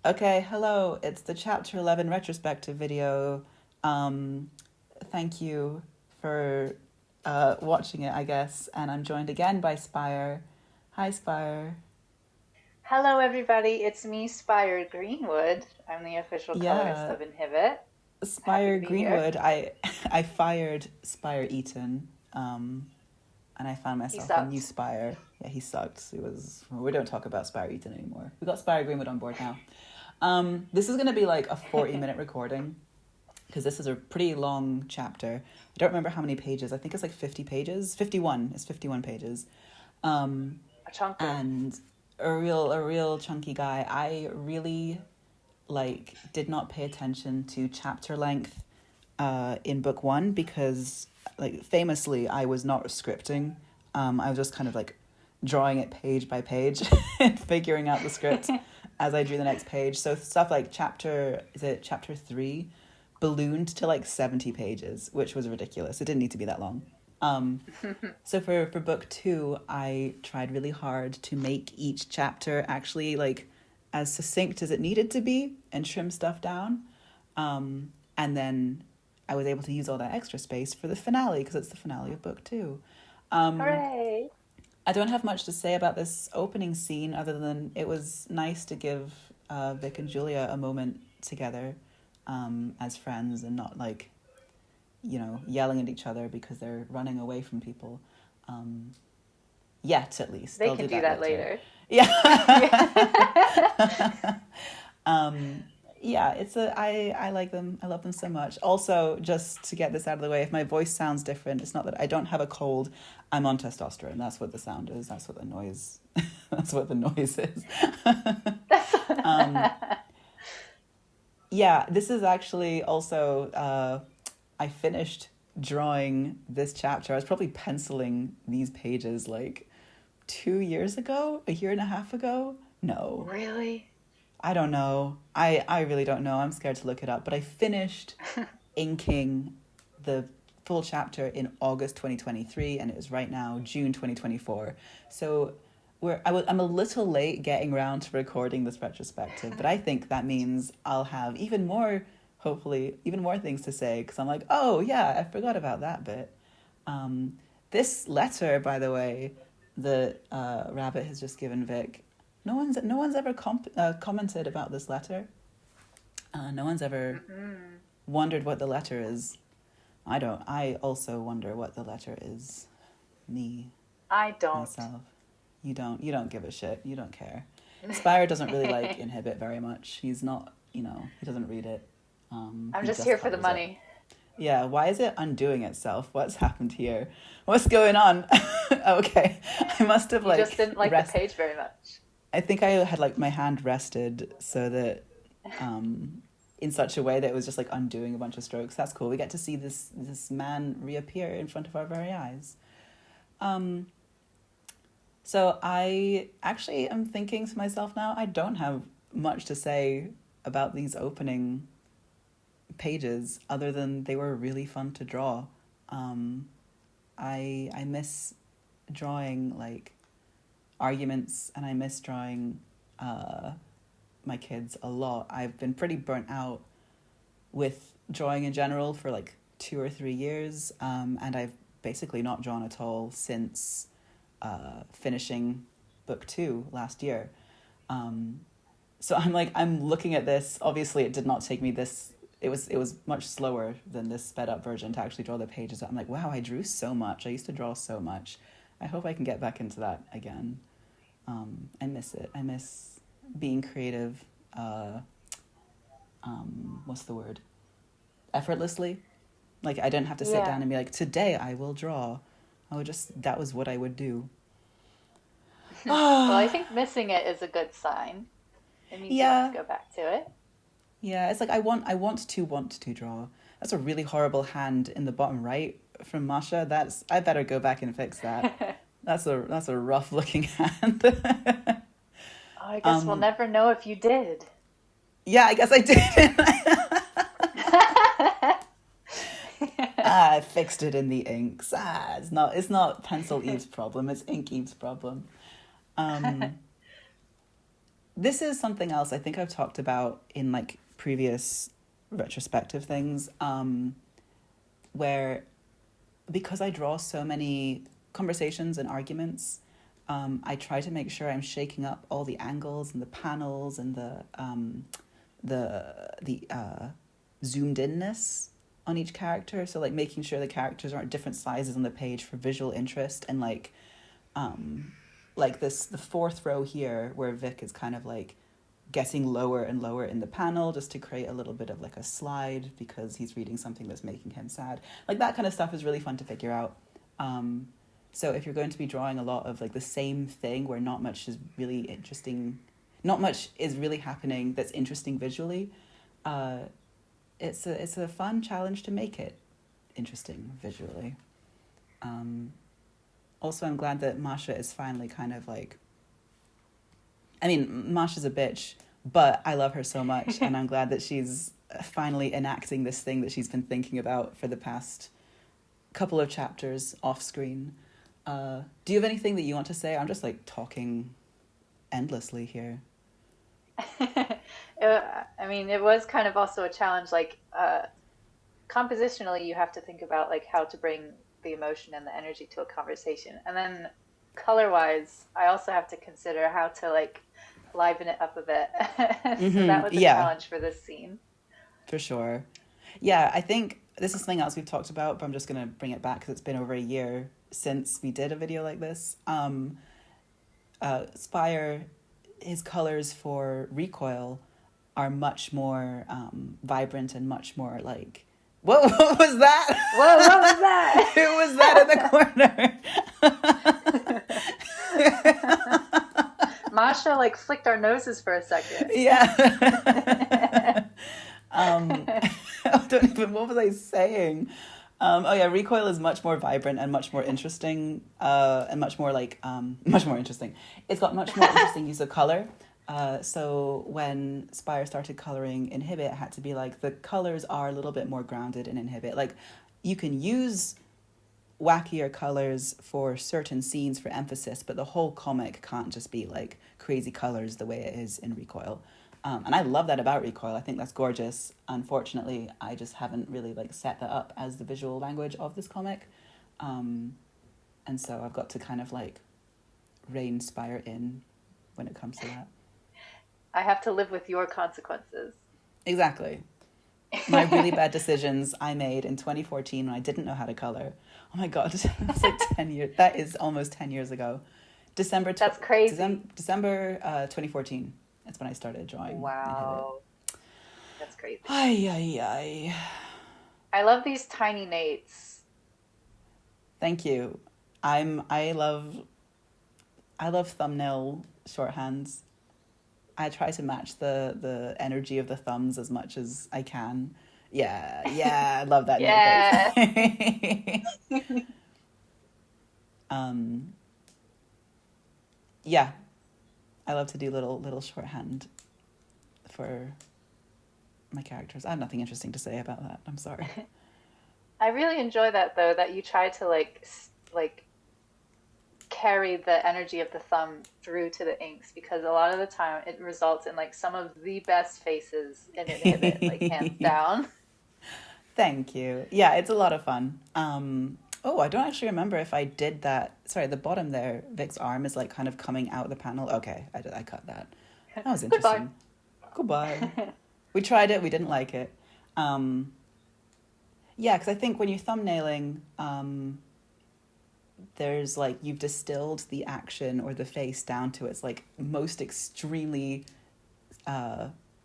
Okay, hello. It's the Chapter 11 retrospective video. Um, Thank you for watching it, I guess. And I'm joined again by Spire. Hi, Spire. Hello, everybody. It's me, Spire Greenwood. I'm the official colorist Yeah, of INHIBIT. Happy to Spire be here. Greenwood. I fired Spire Eaton, and I found He myself a new sucked. Spire. Yeah, he sucked. It was. We don't talk about Spire Eaton anymore. We got Spire Greenwood on board now. This is gonna be like a 40-minute recording, because this is a pretty long chapter. I don't remember how many pages. I think it's like 50 pages. 51. It's 51 pages. Um, A chunker. and a real chunky guy. I really did not pay attention to chapter length in book one because famously I was not scripting. I was just kind of drawing it page by page and figuring out the script as I drew the next page. So stuff like chapter 3 ballooned to like 70 pages, which was ridiculous. It didn't need to be that long. So for book two, I tried really hard to make each chapter actually as succinct as it needed to be and trim stuff down. And then I was able to use all that extra space for the finale because it's the finale of book two. Um, Hooray! I don't have much to say about this opening scene other than it was nice to give Vic and Julia a moment together as friends and not yelling at each other because they're running away from people. Um, Yet, at least. They They'll can do do that that later. later. Yeah. Yeah. um, yeah, I like them. I love them so much. Also, just to get this out of the way, if my voice sounds different, it's not that I don't have a cold. I'm on testosterone. That's what the sound is. That's what the noise that's what the noise is. That's um, yeah, this is actually also I finished drawing this chapter. I was probably penciling these pages like 2 years ago, a year and a half ago. No, really. I don't know. I really don't know. I'm scared to look it up. But I finished inking the full chapter in August 2023, and it is right now June 2024. So I'm a little late getting around to recording this retrospective, but I think that means I'll have even more, hopefully, even more things to say because I'm like, oh yeah, I forgot about that bit. Um, this letter, by the way, that Rabbit has just given Vic. No one's ever commented about this letter. No one's ever Mm-mm. wondered what the letter is. I don't. I also wonder what the letter is. Me, I don't. myself. You don't. You don't give a shit. You don't care. Spire doesn't really like INHIBIT very much. He's not. He doesn't read it. I'm He just just here for the covers it. money. Yeah, why is it undoing itself? What's happened here? What's going on? Okay, I must have You just didn't like the rest. page very much. I think I had my hand rested so that in such a way that it was just undoing a bunch of strokes. That's cool. We get to see this man reappear in front of our very eyes. Um, so I actually am thinking to myself now, I don't have much to say about these opening pages other than they were really fun to draw. Um, I miss drawing arguments and I miss drawing uh, my kids a lot. I've been pretty burnt out with drawing in general for 2 or 3 years, and I've basically not drawn at all since finishing book two last year. Um, so I'm looking at this. Obviously, it did not take me this. It was much slower than this sped up version to actually draw the pages. I'm like, wow, I drew so much. I used to draw so much. I hope I can get back into that again. I miss it. I miss being creative. What's the word? Effortlessly. I didn't have to sit Yeah. down and be like, today I will draw. That was what I would do. Well, I Ah, think missing it is a good sign. It means you want to yeah, go back to it. yeah. It's I want to draw. That's a really horrible hand in the bottom right from Masha. I better go back and fix that. That's a rough looking hand. Oh, I guess we'll um, never know if you did. yeah, I guess I did. I fixed it in the inks. It's not pencil Eve's problem. It's ink Eve's problem. Um, this is something else I think I've talked about in like previous retrospective things, where because I draw so many conversations and arguments, I try to make sure I'm shaking up all the angles and the panels and the zoomed inness on each character. So like making sure the characters are at different sizes on the page for visual interest, and like this, the fourth row here where Vic is kind of like getting lower and lower in the panel just to create a little bit of like a slide because he's reading something that's making him sad. Like that kind of stuff is really fun to figure out. So if you're going to be drawing a lot of like the same thing where not much is really interesting, not much is really happening that's interesting visually, it's a fun challenge to make it interesting visually. Also, I'm glad that Masha is finally kind of like, I mean, Masha's a bitch, but I love her so much, and I'm glad that she's finally enacting this thing that she's been thinking about for the past couple of chapters off screen. Do you have anything that you want to say? I'm just like talking endlessly here. I mean, it was kind of also a challenge, like compositionally, you have to think about like how to bring the emotion and the energy to a conversation, and then color-wise, I also have to consider how to like liven it up a bit. So that was a challenge for this scene. For sure. Yeah, I think this is something else we've talked about, but I'm just going to bring it back because it's been over a year since we did a video like this. Spire, his colors for Recoil are much more vibrant and much more like... Whoa, what was that? Whoa, what was that? Who was that in the corner? Masha like flicked our noses for a second. Yeah. What was I saying? Recoil is much more vibrant and much more interesting, and much more interesting. It's got much more interesting use of color. So when Spire started coloring INHIBIT, it had to be like, the colors are a little bit more grounded in INHIBIT. Like, you can use wackier colors for certain scenes for emphasis, but the whole comic can't just be like crazy colors the way it is in Recoil. And I love that about Recoil. I think that's gorgeous. Unfortunately, I just haven't really like set that up as the visual language of this comic. And so I've got to kind of like rein Spire in when it comes to that. I have to live with your consequences. Exactly. My really bad decisions I made in 2014 when I didn't know how to color. Oh my God, that's like 10 years. That is almost 10 years ago. That's crazy. December 2014. That's when I started drawing. Wow. That's crazy. Ay. I love these tiny Nates. Thank you. I love thumbnail shorthands. I try to match the energy of the thumbs as much as I can. Yeah, I love that. Yeah. Yeah, I love to do little shorthand for my characters. I have nothing interesting to say about that. I'm sorry. I really enjoy that though, that you try to like carry the energy of the thumb through to the inks, because a lot of the time it results in like some of the best faces in INHIBIT, like hands down. Thank you. Yeah, it's a lot of fun. I don't actually remember if I did that. Sorry, the bottom there, Vic's arm is like kind of coming out the panel. Okay, I cut that. That was interesting. Goodbye. We tried it. We didn't like it. Yeah, because I think when you're thumbnailing, there's like, you've distilled the action or the face down to its like most extremely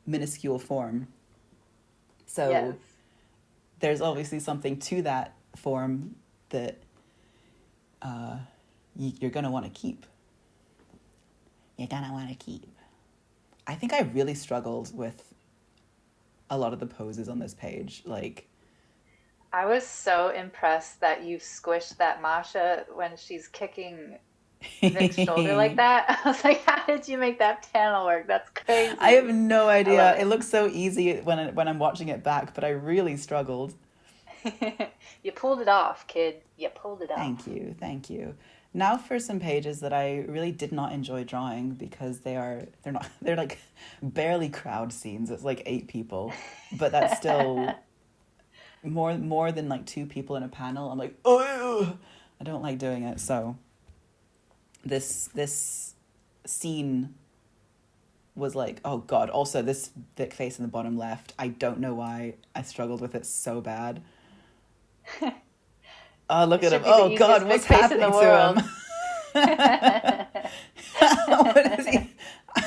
minuscule form. So yes. There's obviously something to that form that you're going to want to keep. You're going to want to keep. I think I really struggled with a lot of the poses on this page. Like, I was so impressed that you squished that Masha when she's kicking Vic's shoulder like that. I was like, how did you make that panel work? That's crazy. I have no idea. It looks so easy when I'm watching it back, but I really struggled. You pulled it off, kid. You pulled it off. Thank you. Now for some pages that I really did not enjoy drawing because they're like barely crowd scenes. It's like 8 people, but that's still more than like 2 people in a panel. I'm like, oh, I don't like doing it. So this scene was like, oh god. Also, this Vic face in the bottom left, I don't know why I struggled with it so bad. Oh, look at him. Oh god, what's happening to him? What is he?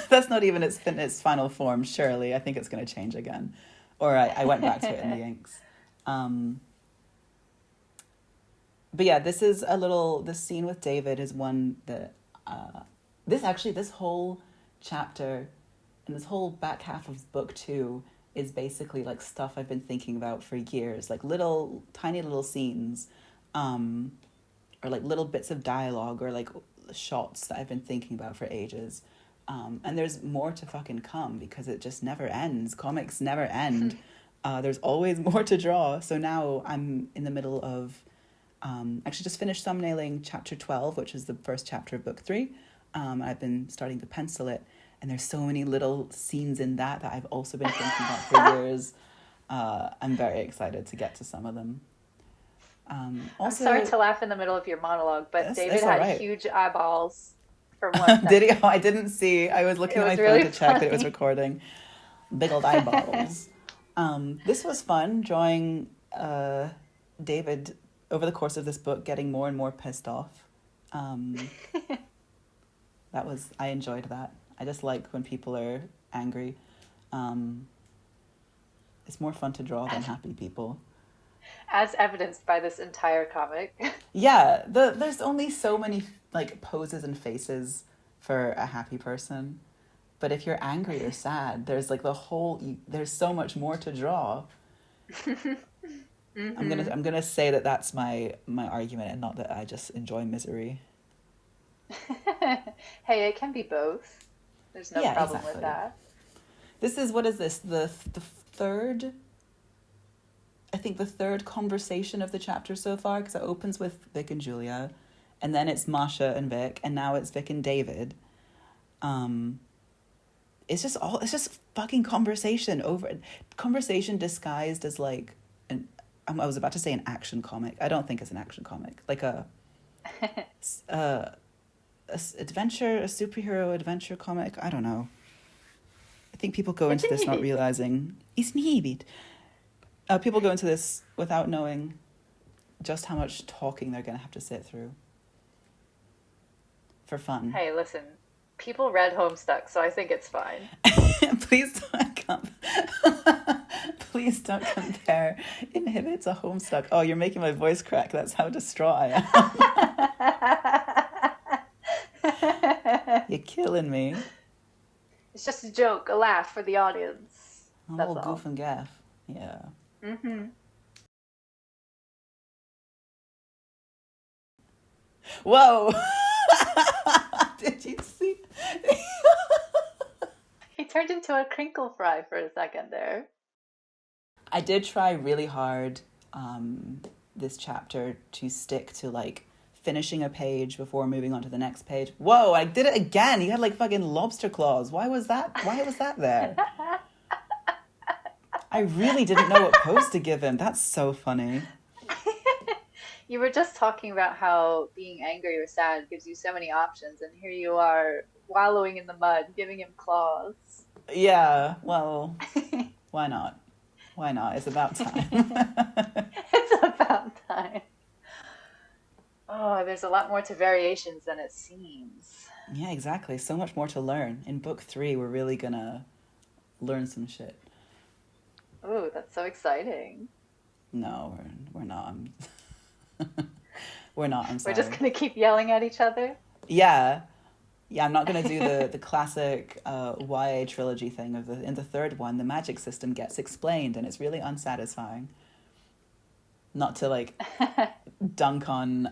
That's not even its final form, surely. I think it's going to change again. Or I went back to it in the inks. But yeah, this scene with David is one that this whole chapter and this whole back half of book 2 is basically like stuff I've been thinking about for years, like tiny little scenes, or like little bits of dialogue or like shots that I've been thinking about for ages. And there's more to fucking come because it just never ends. Comics never end. There's always more to draw. So now I'm in the middle of actually just finished thumbnailing chapter 12, which is the first chapter of book 3. I've been starting to pencil it, and there's so many little scenes in that I've also been thinking about for years. I'm very excited to get to some of them. Also, I'm sorry to laugh in the middle of your monologue, but David had huge eyeballs for one. Did he? Oh, I didn't see. I was looking at my phone to check that it was recording. Big old eyeballs. This was fun, drawing David over the course of this book getting more and more pissed off. I enjoyed that. I just like when people are angry. It's more fun to draw than happy people. As evidenced by this entire comic. Yeah, there's only so many like poses and faces for a happy person. But if you're angry or sad, there's like there's so much more to draw. Mm-hmm. I'm gonna say that that's my argument, and not that I just enjoy misery. Hey, it can be both. There's no problem with that. What is this? The third. I think the third conversation of the chapter so far, because it opens with Vic and Julia, and then it's Masha and Vic, and now it's Vic and David. It's just fucking conversation disguised as like I was about to say an action comic. I don't think it's an action comic. Like a superhero adventure comic. I don't know. I think people go into this not realizing INHIBIT. People go into this without knowing just how much talking they're going to have to sit through for fun. Hey, listen. People read Homestuck, so I think it's fine. Please don't compare INHIBIT to Homestuck. Oh, you're making my voice crack. That's how distraught I am. You're killing me. It's just a joke, a laugh for the audience. A little goof and gaff. Yeah. Mm-hmm. Whoa! Did you see? He turned into a crinkle fry for a second there. I did try really hard this chapter to stick to like finishing a page before moving on to the next page. Whoa, I did it again. You had like fucking lobster claws. Why was that there? I really didn't know what pose to give him. That's so funny. You were just talking about how being angry or sad gives you so many options, and here you are wallowing in the mud, giving him claws. Yeah, well, why not? Why not? It's about time. It's about time. Oh, there's a lot more to variations than it seems. Yeah, exactly. So much more to learn. In book 3, we're really gonna learn some shit. Ooh, that's so exciting. No, we're not. We're not, I'm sorry. We're just going to keep yelling at each other? Yeah, I'm not going to do the classic YA trilogy thing of in the third one, the magic system gets explained, and it's really unsatisfying. Not to, like, dunk on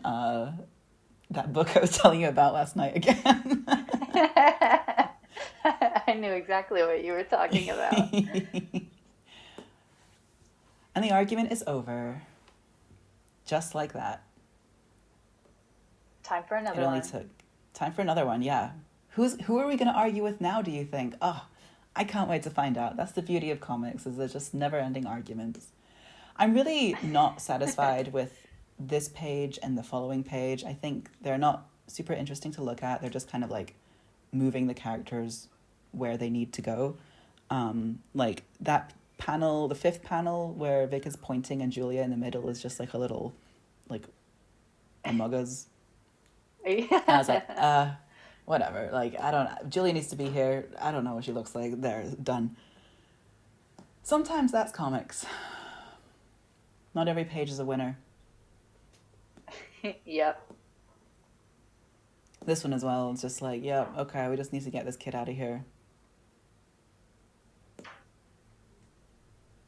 that book I was telling you about last night again. I knew exactly what you were talking about. And the argument is over. Just like that. Time for another It only one. took time for another one, yeah. Who are we going to argue with now, do you think? Oh, I can't wait to find out. That's the beauty of comics, is there's just never-ending arguments. I'm really not satisfied with this page and the following page. I think they're not super interesting to look at. They're just kind of like moving the characters where they need to go. Like that panel, the fifth panel where Vic is pointing and Julia in the middle is just like a little, like, among us. And I was like, whatever. Like, I don't. Julia needs to be here. I don't know what she looks like. There, done. Sometimes that's comics. Not every page is a winner. Yep. This one as well. It's just like, yeah, okay, we just need to get this kid out of here.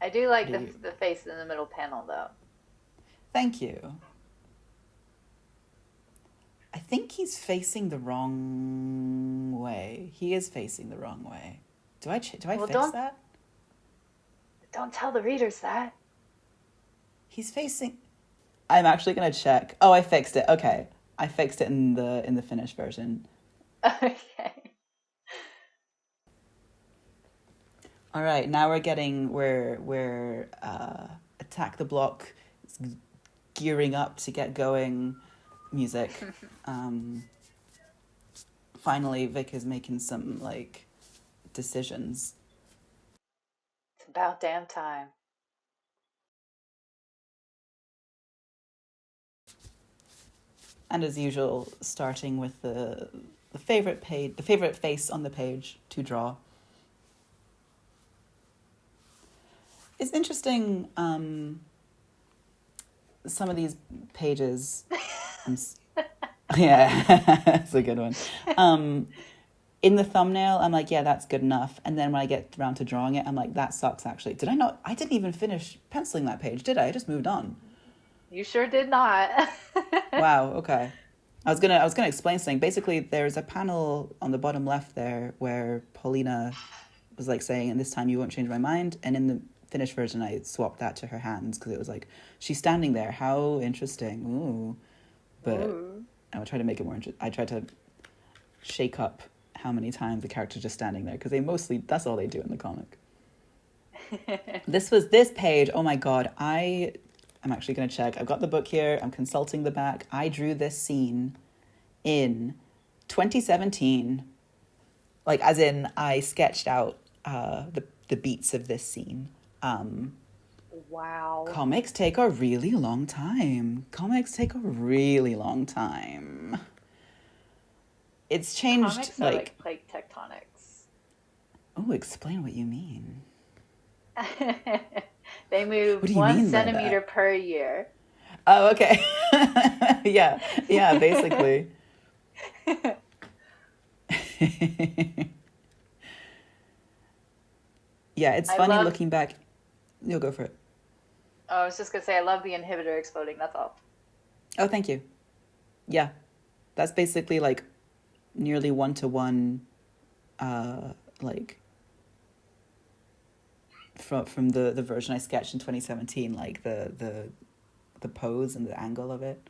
I do like the face in the middle panel, though. Thank you. I think he's facing the wrong way. He is facing the wrong way. Do I fix that? Don't tell the readers that. He's facing... I'm actually going to check. Oh, I fixed it. Okay. I fixed it in the finished version. Okay. All right, now we're Attack the Block, gearing up to get going music. Finally, Vic is making some, like, decisions. It's about damn time. And as usual, starting with the favorite page, the favorite face on the page to draw. It's interesting, some of these pages, yeah, it's a good one. In the thumbnail, I'm like, yeah, that's good enough. And then when I get around to drawing it, I'm like, that sucks, actually. I didn't even finish penciling that page, did I? I just moved on. You sure did not. Wow, okay. I was gonna explain something. Basically, there's a panel on the bottom left there where Paulina was like saying, and this time you won't change my mind. And in the finished version, I swapped that to her hands because it was like, she's standing there. How interesting. Ooh. But I would try to make it more interesting. I tried to shake up how many times the character's just standing there because that's all they do in the comic. This page, oh my God, I'm actually going to check. I've got the book here. I'm consulting the back. I drew this scene in 2017. Like, as in, I sketched out the beats of this scene. Wow. Comics take a really long time. It's changed. Comics are like plate tectonics. Oh, explain what you mean. They move 1 centimeter per year. Oh, okay. Yeah, basically. Yeah, it's funny looking back. You'll go for it. Oh, I was just going to say, I love the inhibitor exploding, that's all. Oh, thank you. Yeah, that's basically like nearly 1-to-1, like, from the version I sketched in 2017, like the pose and the angle of it.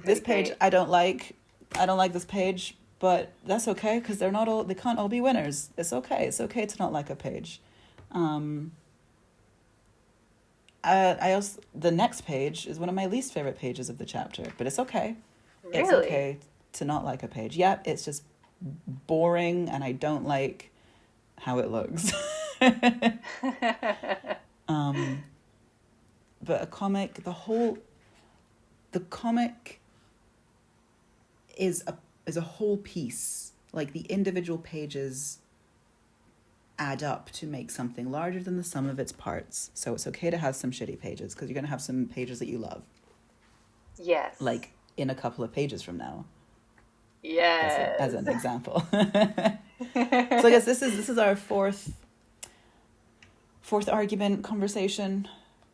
This page great. I don't like this page, but that's okay because they can't all be winners. It's okay to not like a page. The next page is one of my least favorite pages of the chapter, but it's okay. Really? It's okay to not like a page. Yeah, it's just boring and I don't like how it looks. But a comic, the comic is a whole piece. Like, the individual pages add up to make something larger than the sum of its parts. So it's okay to have some shitty pages because you're going to have some pages that you love. Yes. Like in a couple of pages from now. Yes. As an example. So I guess this is our fourth argument conversation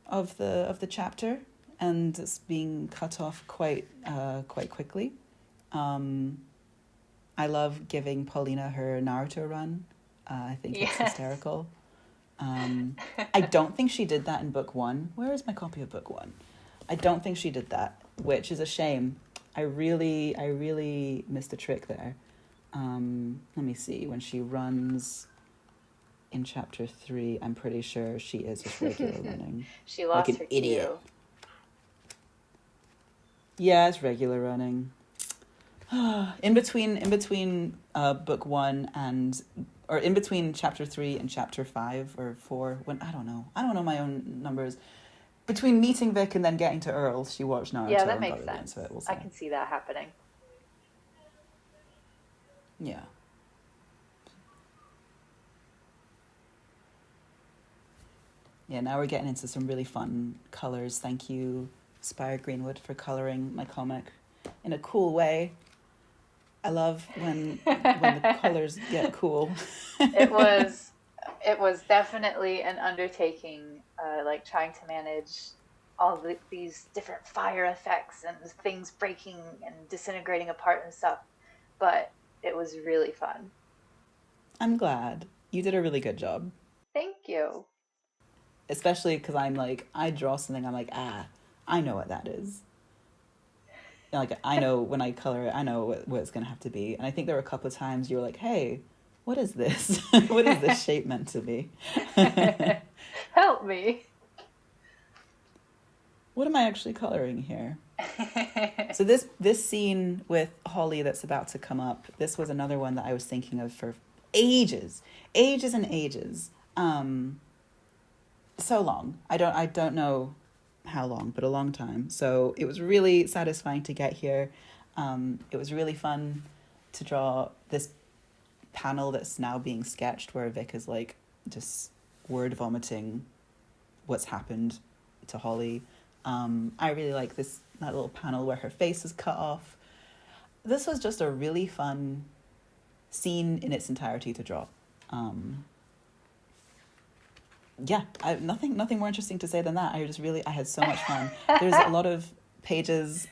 of the chapter, and it's being cut off quite quickly. I love giving Paulina her Naruto run. I think it's hysterical. I don't think she did that in book 1. Where is my copy of book 1? I don't think she did that, which is a shame. I really missed a trick there. Let me see. When she runs in chapter 3, I'm pretty sure she is just regular running. She Like lost an her idiot. cue. Yeah, it's regular running. in between book 1 and, or in between chapter 3 and chapter 5 or 4, when I don't know my own numbers. Between meeting Vic and then getting to Earl, she watched Naruto Yeah, that and got makes really sense. into it, we'll say. I can see that happening. Yeah. Yeah, now we're getting into some really fun colors. Thank you, Spire Greenwood, for coloring my comic in a cool way. I love when the colors get cool. It was definitely an undertaking, like trying to manage all these different fire effects and things breaking and disintegrating apart and stuff. But it was really fun. I'm glad. You did a really good job. Thank you. Especially because I'm like, I draw something, I'm like, I know what that is. Like, I know when I color it, I know what it's going to have to be. And I think there were a couple of times you were like, hey, what is this? What is this shape meant to be? Help me. What am I actually coloring here? So this scene with Holly that's about to come up, this was another one that I was thinking of for ages and ages. So long. I don't know how long, but a long time. So it was really satisfying to get here. It was really fun to draw this panel that's now being sketched where Vic is like just word vomiting what's happened to Holly. I really like that little panel where her face is cut off. This was just a really fun scene in its entirety to draw. Yeah, nothing more interesting to say than that. I had so much fun. There's a lot of pages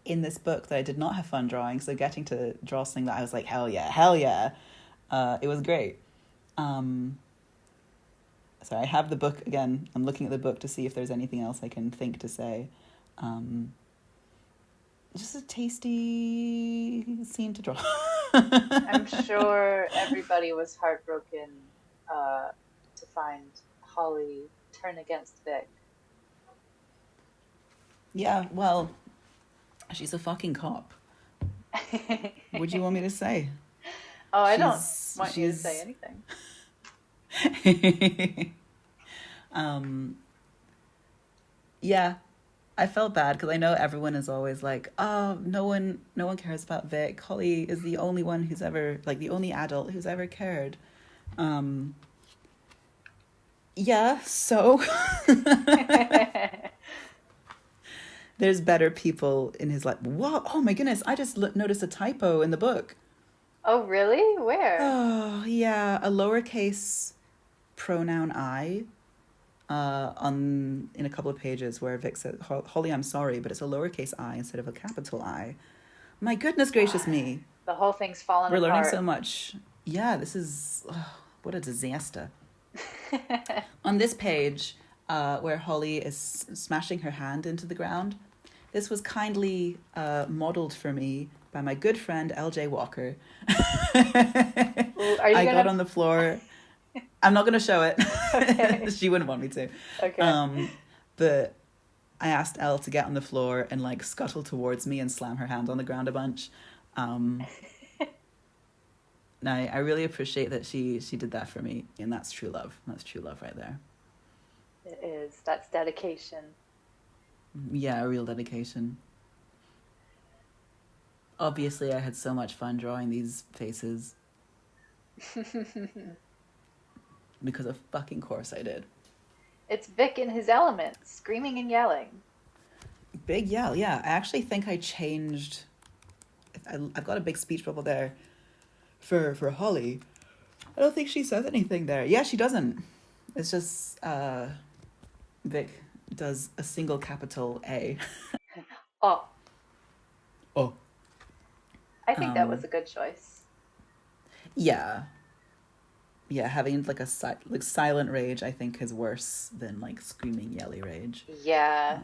in this book that I did not have fun drawing, so getting to draw something that I was like, hell yeah, it was great. So I have the book again. I'm looking at the book to see if there's anything else I can think to say. Just a tasty scene to draw. I'm sure everybody was heartbroken to find Holly turn against Vic. Yeah, well, she's a fucking cop. What do you want me to say? Oh, I don't want you to say anything. Yeah, I felt bad because I know everyone is always like, oh, no one cares about Vic. Holly is the only one who's ever, like, the only adult who's ever cared. Yeah, so there's better people in his life. Whoa, oh my goodness, I just noticed a typo in the book. Oh, really? Where? Oh, yeah, a lowercase pronoun I in a couple of pages where Vic said, Holly, I'm sorry, but it's a lowercase I instead of a capital I. My goodness gracious me. The whole thing's fallen apart. We're learning so much. Yeah, this is, what a disaster. On this page, where Holly is smashing her hand into the ground, this was kindly modeled for me by my good friend LJ Walker. I got on the floor. I'm not going to show it. Okay. She wouldn't want me to. Okay. But I asked Elle to get on the floor and like scuttle towards me and slam her hand on the ground a bunch. No, I really appreciate that she did that for me, and that's true love. That's true love right there. It is. That's dedication. Yeah, real dedication. Obviously, I had so much fun drawing these faces. Because of fucking course I did. It's Vic in his element, screaming and yelling. Big yell, yeah. I actually think I changed... I've got a big speech bubble there for Holly. I don't think she says anything there. Yeah, she doesn't. It's just Vic does a single capital A. Oh. Oh. I think that was a good choice. Yeah. Yeah, having like a silent rage, I think, is worse than like screaming, yelly rage. Yeah.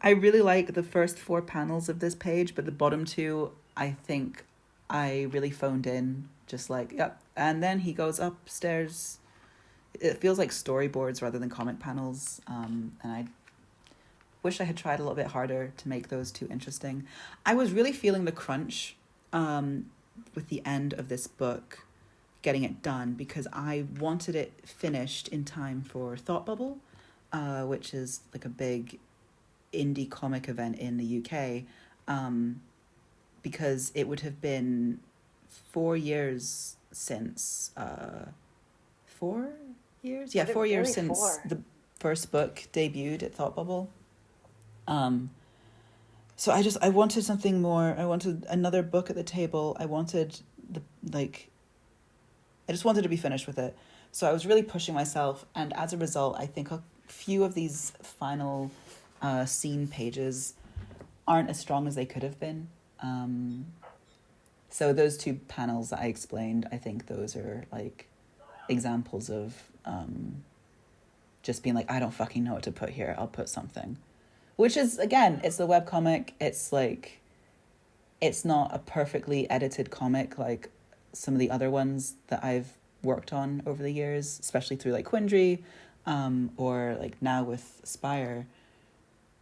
I really like the first 4 panels of this page, but the bottom 2, I think I really phoned in, just like, yep. And then he goes upstairs. It feels like storyboards rather than comic panels. And I wish I had tried a little bit harder to make those 2 interesting. I was really feeling the crunch with the end of this book, getting it done, because I wanted it finished in time for Thought Bubble, which is like a big indie comic event in the UK, because it would have been 4 years since 4 years? Yeah, 4 years really since the first book debuted at Thought Bubble. So I wanted something more. I wanted another book at the table. I wanted I just wanted to be finished with it. So I was really pushing myself, and as a result, I think a few of these final scene pages aren't as strong as they could have been. So those 2 panels that I explained, I think those are like examples of just being like, I don't fucking know what to put here. I'll put something. Which is, again, it's a webcomic. It's like, it's not a perfectly edited comic like some of the other ones that I've worked on over the years, especially through like Quindry, or like now with Spire.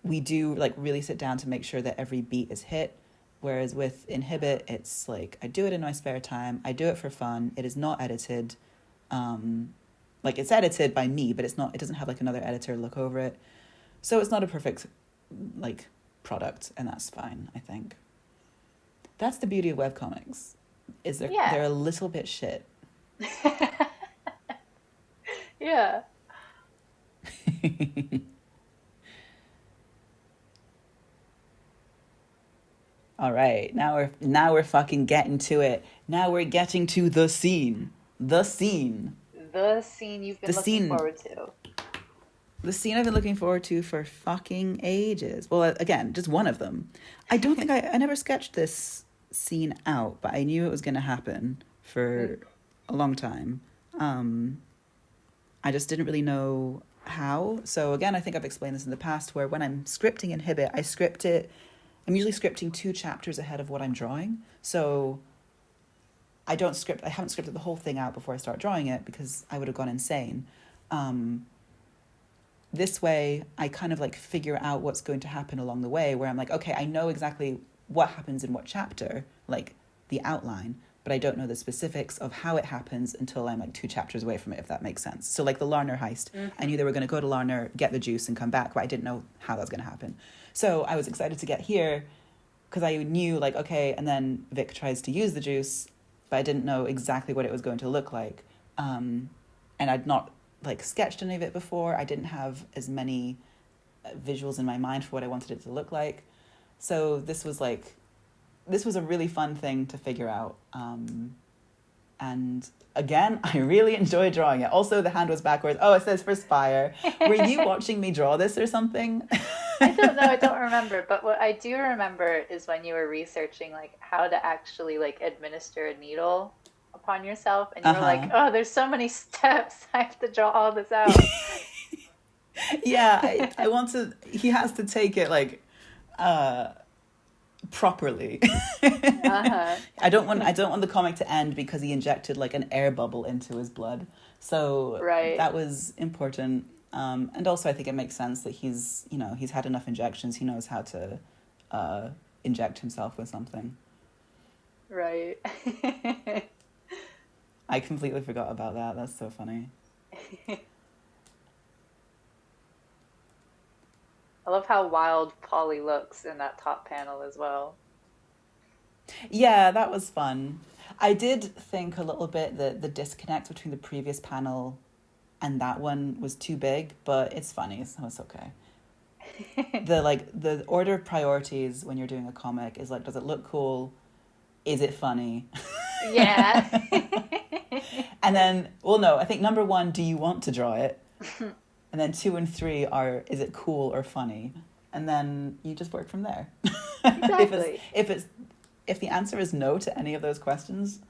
We do like really sit down to make sure that every beat is hit. Whereas with INHIBIT, it's like, I do it in my spare time. I do it for fun. It is not edited. Like it's edited by me, but it doesn't have like another editor look over it. So it's not a perfect like product, and that's fine, I think. That's the beauty of webcomics, is they're a little bit shit. Yeah. All right, now we're fucking getting to it. Now we're getting to the scene. The scene you've been looking forward to. The scene I've been looking forward to for fucking ages. Well, again, just one of them. I don't think I never sketched this scene out, but I knew it was going to happen for a long time. I just didn't really know how. So again, I think I've explained this in the past, where when I'm scripting INHIBIT, I'm usually scripting 2 chapters ahead of what I'm drawing. So I haven't scripted the whole thing out before I start drawing it, because I would have gone insane. This way, I kind of like figure out what's going to happen along the way, where I'm like, okay, I know exactly what happens in what chapter, like the outline, but I don't know the specifics of how it happens until I'm like 2 chapters away from it, if that makes sense. So like the Larner heist, I knew they were going to go to Larner, get the juice and come back, but I didn't know how that was going to happen. So I was excited to get here because I knew like, okay, and then Vic tries to use the juice, but I didn't know exactly what it was going to look like. And I'd not like sketched any of it before. I didn't have as many visuals in my mind for what I wanted it to look like. So this was a really fun thing to figure out. And again, I really enjoyed drawing it. Also, the hand was backwards. Oh, it says for Spire. Were you watching me draw this or something? I don't know. I don't remember. But what I do remember is when you were researching like how to actually like administer a needle upon yourself, and you were like, oh, there's so many steps. I have to draw all this out. Yeah, he has to take it like properly. I don't want the comic to end because he injected like an air bubble into his blood. So that was important. And also I think it makes sense that he's had enough injections. He knows how to inject himself with something. Right. I completely forgot about that. That's so funny. I love how wild Polly looks in that top panel as well. Yeah, that was fun. I did think a little bit that the disconnect between the previous panel and that one was too big, but it's funny, so it's okay. The order of priorities when you're doing a comic is like, does it look cool? Is it funny? Yeah. And then, well, no, I think number 1, do you want to draw it? And then 2 and 3 are, is it cool or funny? And then you just work from there. Exactly. If the answer is no to any of those questions,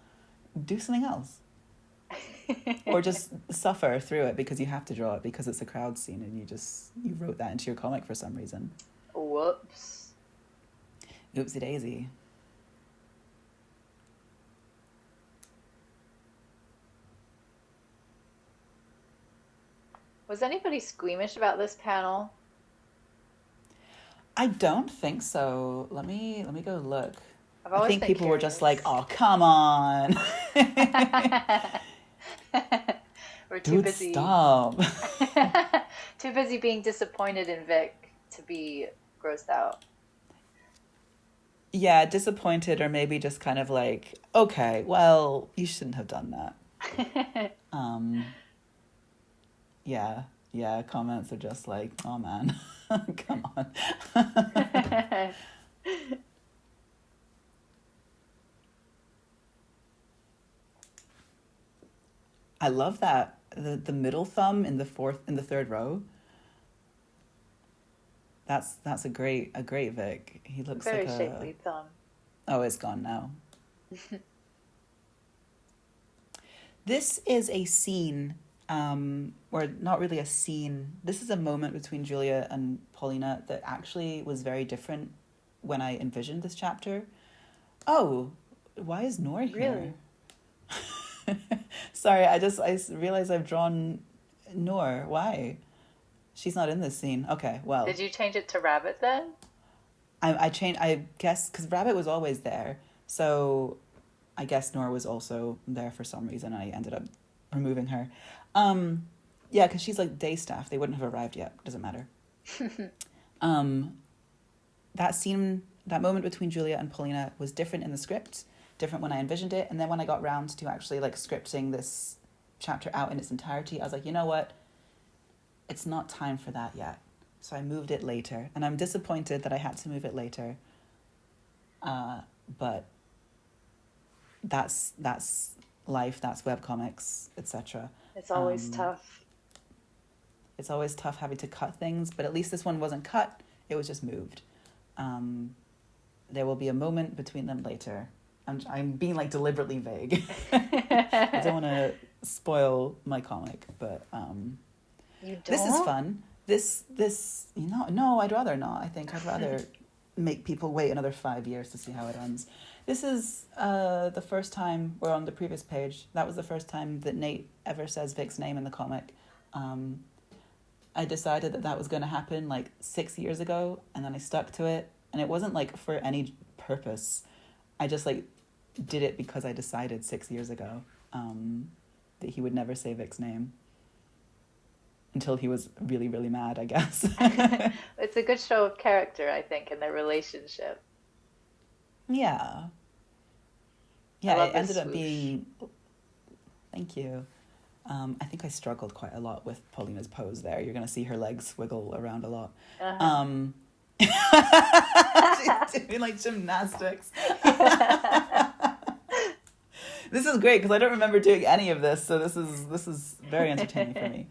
do something else. Or just suffer through it because you have to draw it because it's a crowd scene and you wrote that into your comic for some reason. Whoops. Oopsie daisy. Was anybody squeamish about this panel? I don't think so. Let me go look. I've I always think been people were curious. just like, "Oh, come on." We're too Dude, busy. stop. Too busy being disappointed in Vic to be grossed out. Yeah, disappointed, or maybe just kind of like, okay, well, you shouldn't have done that. Yeah, comments are just like, oh man, come on. I love that the middle thumb in the third row. That's a great Vic. He looks Very like shapely thumb. Oh, it's gone now. This is a scene, or not really a scene. This is a moment between Julia and Paulina that actually was very different when I envisioned this chapter. Oh, why is Noor here? Really? Sorry, I realized I've drawn Noor. Why? She's not in this scene. Okay, well. Did you change it to Rabbit then? I changed, I guess, because Rabbit was always there. So I guess Noor was also there for some reason. I ended up removing her. Yeah, because she's like day staff. They wouldn't have arrived yet. Doesn't matter. That scene, that moment between Julia and Paulina was different in the script, different when I envisioned it. And then when I got round to actually like scripting this chapter out in its entirety, I was like, you know what? It's not time for that yet. So I moved it later. And I'm disappointed that I had to move it later. But that's life, that's webcomics, etc. It's always tough. It's always tough having to cut things, but at least this one wasn't cut. It was just moved. There will be a moment between them later. I'm being like deliberately vague. I don't want to spoil my comic, but you don't? This is fun. This no, I'd rather not. I think I'd rather make people wait another 5 years to see how it ends. This is the first time, we're on the previous page, that was the first time that Nate ever says Vic's name in the comic. I decided that was going to happen like 6 years ago, and then I stuck to it, and it wasn't like for any purpose. I just like did it because I decided 6 years ago that he would never say Vic's name. Until he was really, really mad, I guess. It's a good show of character, I think, in their relationship. Yeah. Yeah, it ended up being... Thank you. I think I struggled quite a lot with Paulina's pose there. You're going to see her legs wiggle around a lot. She's doing like gymnastics. This is great because I don't remember doing any of this, so this is very entertaining for me.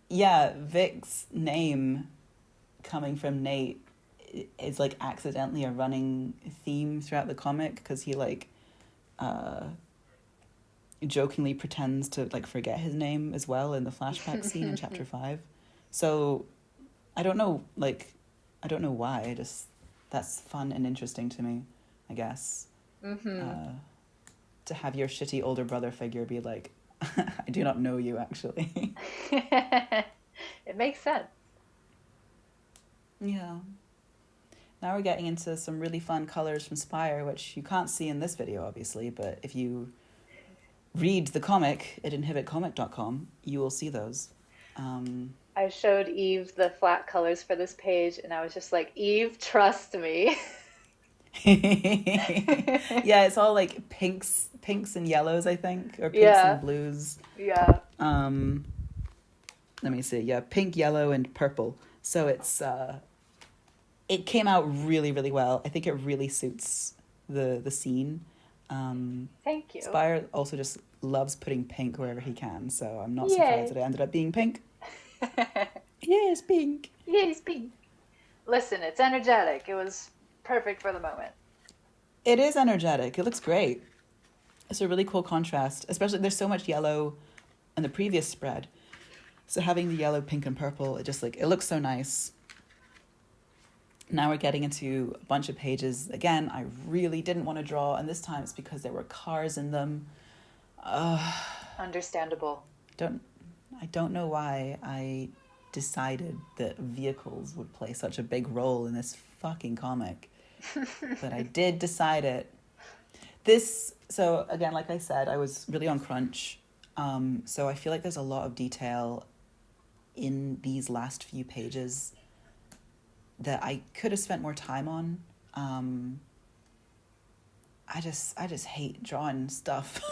Yeah, Vic's name coming from Nate is like accidentally a running theme throughout the comic because he like jokingly pretends to like forget his name as well in the flashback scene in chapter 5. So I don't know why. That's fun and interesting to me, I guess. To have your shitty older brother figure be like, I do not know you, actually. It makes sense. Yeah. Now we're getting into some really fun colors from Spire, which you can't see in this video, obviously, but if you read the comic at inhibitcomic.com, you will see those. I showed Eve the flat colors for this page, and I was just like, Eve, trust me. Yeah, it's all like pinks and yellows, I think, or pinks and blues. Yeah. Let me see. Yeah, pink, yellow, and purple. So it's it came out really, really well. I think it really suits the scene. Thank you. Spire also just loves putting pink wherever he can, so I'm not surprised that it ended up being pink. Yes, pink. Yes, pink. Listen, it's energetic. It was perfect for the moment. It is energetic. It looks great. It's a really cool contrast, especially there's so much yellow in the previous spread. So having the yellow, pink, and purple, it just like, it looks so nice. Now we're getting into a bunch of pages. Again, I really didn't want to draw, and this time it's because there were cars in them. Understandable. I don't know why I decided that vehicles would play such a big role in this fucking comic. But I did decide it. So again, like I said, I was really on crunch. So I feel like there's a lot of detail in these last few pages that I could have spent more time on. I just hate drawing stuff.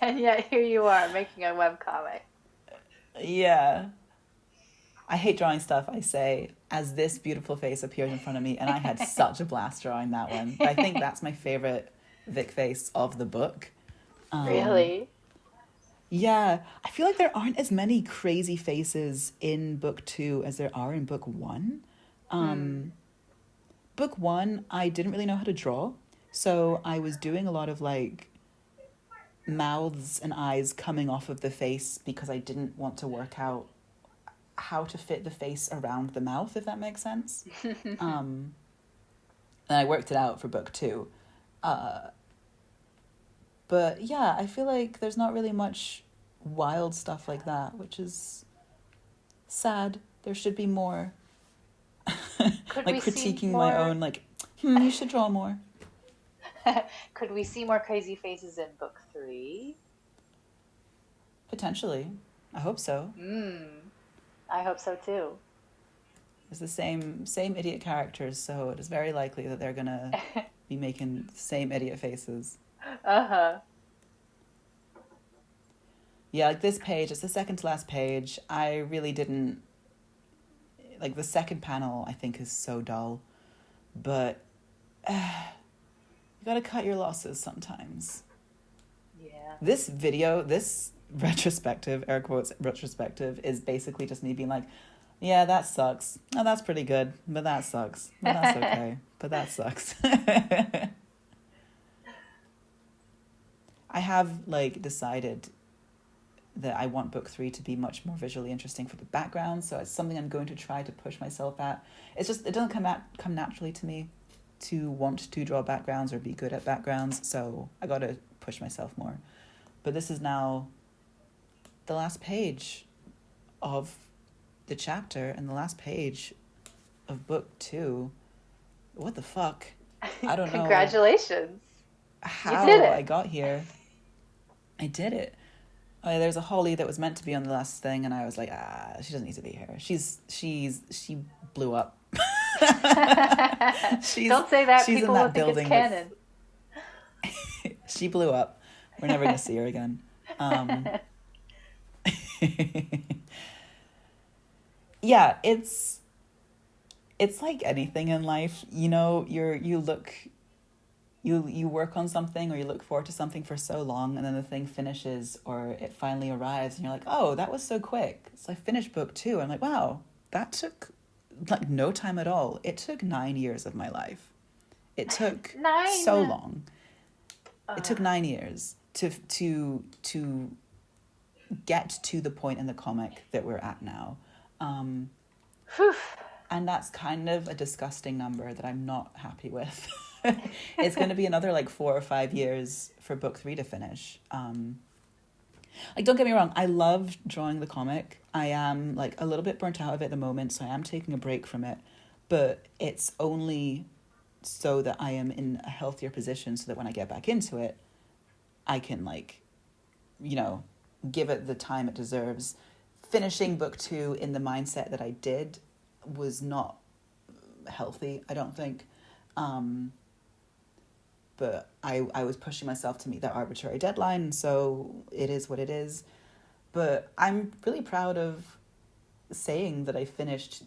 And yet here you are making a webcomic. Yeah. I hate drawing stuff, I say, as this beautiful face appears in front of me, and I had such a blast drawing that one. I think that's my favorite Vic face of the book. Really? Yeah. I feel like there aren't as many crazy faces in book 2 as there are in book 1. Book 1, I didn't really know how to draw, so I was doing a lot of like mouths and eyes coming off of the face because I didn't want to work out how to fit the face around the mouth, if that makes sense. And I worked it out for book 2. But yeah, I feel like there's not really much wild stuff like that, which is sad. There should be more. Like critiquing my own, like, you should draw more. Could we see more crazy faces in book 3? Potentially. I hope so. I hope so too. It's the same idiot characters, so it is very likely that they're gonna be making the same idiot faces. Yeah, like this page, it's the second to last page. I really didn't like the second panel. I think is so dull, but you gotta cut your losses sometimes. Yeah. This retrospective, air quotes retrospective, is basically just me being like, yeah, that sucks. Oh, that's pretty good, but that sucks. But that's okay, but that sucks. I have like decided that I want book 3 to be much more visually interesting for the background, so it's something I'm going to try to push myself at. It's just, it doesn't come naturally to me to want to draw backgrounds or be good at backgrounds, so I gotta push myself more. But this is now the last page of the chapter and the last page of book 2. What the fuck? I don't know. Congratulations. How I got here. I did it. There's a Holly that was meant to be on the last thing, and I was like, she doesn't need to be here. She blew up. Don't say that. People will think it's canon. She blew up. We're never gonna see her again. Yeah, it's like anything in life. You know, you work on something or you look forward to something for so long, and then the thing finishes or it finally arrives and you're like, oh, that was so quick. So I finished book 2. I'm like, wow, that took like no time at all. It took 9 years of my life. It took so long. It took 9 years to get to the point in the comic that we're at now. And that's kind of a disgusting number that I'm not happy with. It's going to be another like 4 or 5 years for book 3 to finish. Like, don't get me wrong, I love drawing the comic. I am like a little bit burnt out of it at the moment, so I am taking a break from it. But it's only so that I am in a healthier position, so that when I get back into it, I can like, you know, give it the time it deserves. Finishing book 2 in the mindset that I did was not healthy, I don't think. But I was pushing myself to meet that arbitrary deadline, so it is what it is. But I'm really proud of saying that I finished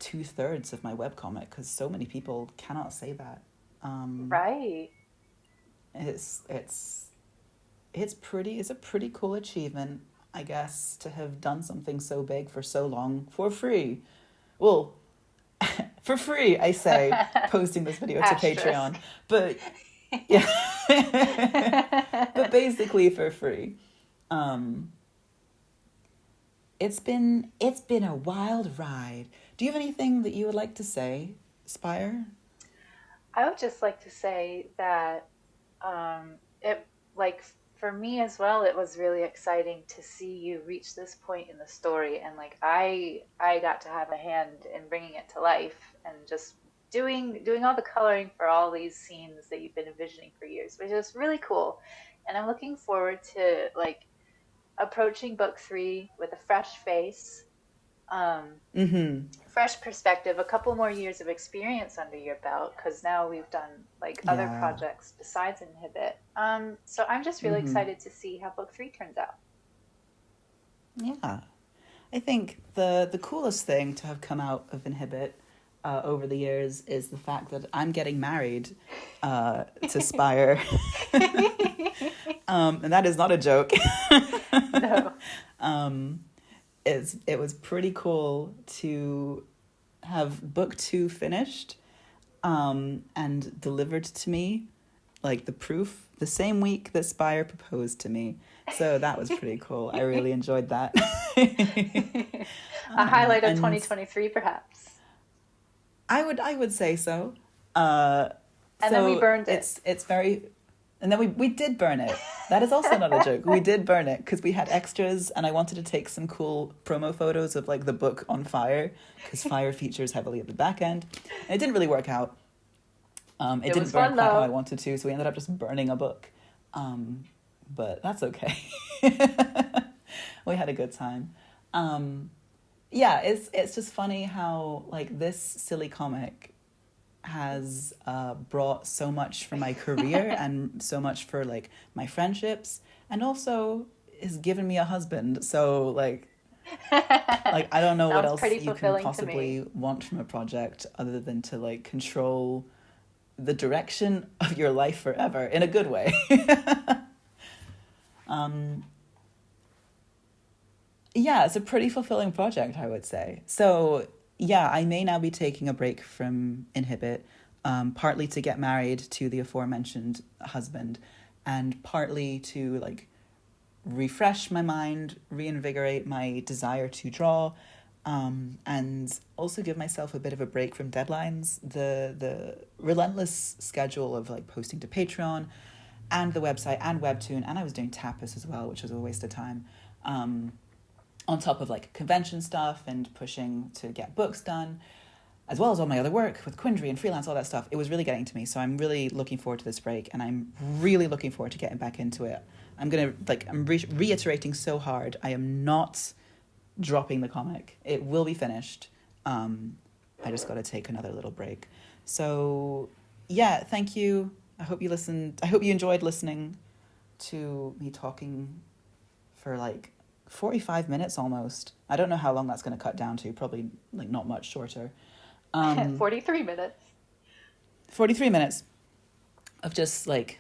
2/3 of my webcomic, because so many people cannot say that. Right. It's a pretty cool achievement, I guess, to have done something so big for so long for free. Well, for free, I say, posting this video to Patreon, but yeah, but basically for free. It's been a wild ride Do you have anything that you would like to say, Spire? I would just like to say that it, like, for me as well, it was really exciting to see you reach this point in the story, and like I got to have a hand in bringing it to life and just doing all the coloring for all these scenes that you've been envisioning for years, which is really cool. And I'm looking forward to like approaching book 3 with a fresh face, um, Mm-hmm. fresh perspective, a couple more years of experience under your belt, because now we've done like other Yeah. projects besides Inhibit. So I'm just really Mm-hmm. excited to see how book 3 turns out. Yeah. I think the coolest thing to have come out of Inhibit over the years is the fact that I'm getting married to Spire. And that is not a joke. No. It was pretty cool to have book 2 finished and delivered to me, like the proof, the same week that Spire proposed to me. So that was pretty cool. I really enjoyed that. A highlight of And 2023, perhaps. I would say so. And then we burned it. It's very, and then we did burn it. That is also not a joke. We did burn it because we had extras, and I wanted to take some cool promo photos of like the book on fire, because fire features heavily at the back end. And it didn't really work out. It didn't burn quite how I wanted to, so we ended up just burning a book. But that's okay. We had a good time. Yeah, it's just funny how like this silly comic has brought so much for my career and so much for like my friendships, and also has given me a husband. So like I don't know what else you can possibly want from a project other than to like control the direction of your life forever in a good way. Yeah, it's a pretty fulfilling project, I would say. So yeah, I may now be taking a break from Inhibit, partly to get married to the aforementioned husband, and partly to like refresh my mind, reinvigorate my desire to draw, and also give myself a bit of a break from deadlines. The relentless schedule of like posting to Patreon and the website and Webtoon, and I was doing Tapas as well, which was a waste of time. On top of like convention stuff and pushing to get books done, as well as all my other work with Quindry and freelance, all that stuff, it was really getting to me. So I'm really looking forward to this break, and I'm really looking forward to getting back into it. I'm reiterating so hard, I am not dropping the comic. It will be finished. I just got to take another little break. So yeah, thank you. I hope you listened. I hope you enjoyed listening to me talking for like 45 minutes almost. I don't know how long that's going to cut down to. Probably like not much shorter. 43 minutes. 43 minutes of just like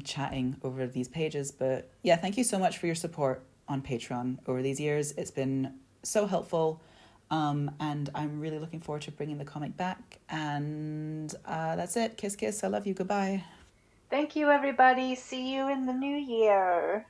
chatting over these pages. But yeah, thank you so much for your support on Patreon over these years. It's been so helpful. And I'm really looking forward to bringing the comic back. And that's it. Kiss, kiss. I love you. Goodbye. Thank you, everybody. See you in the new year.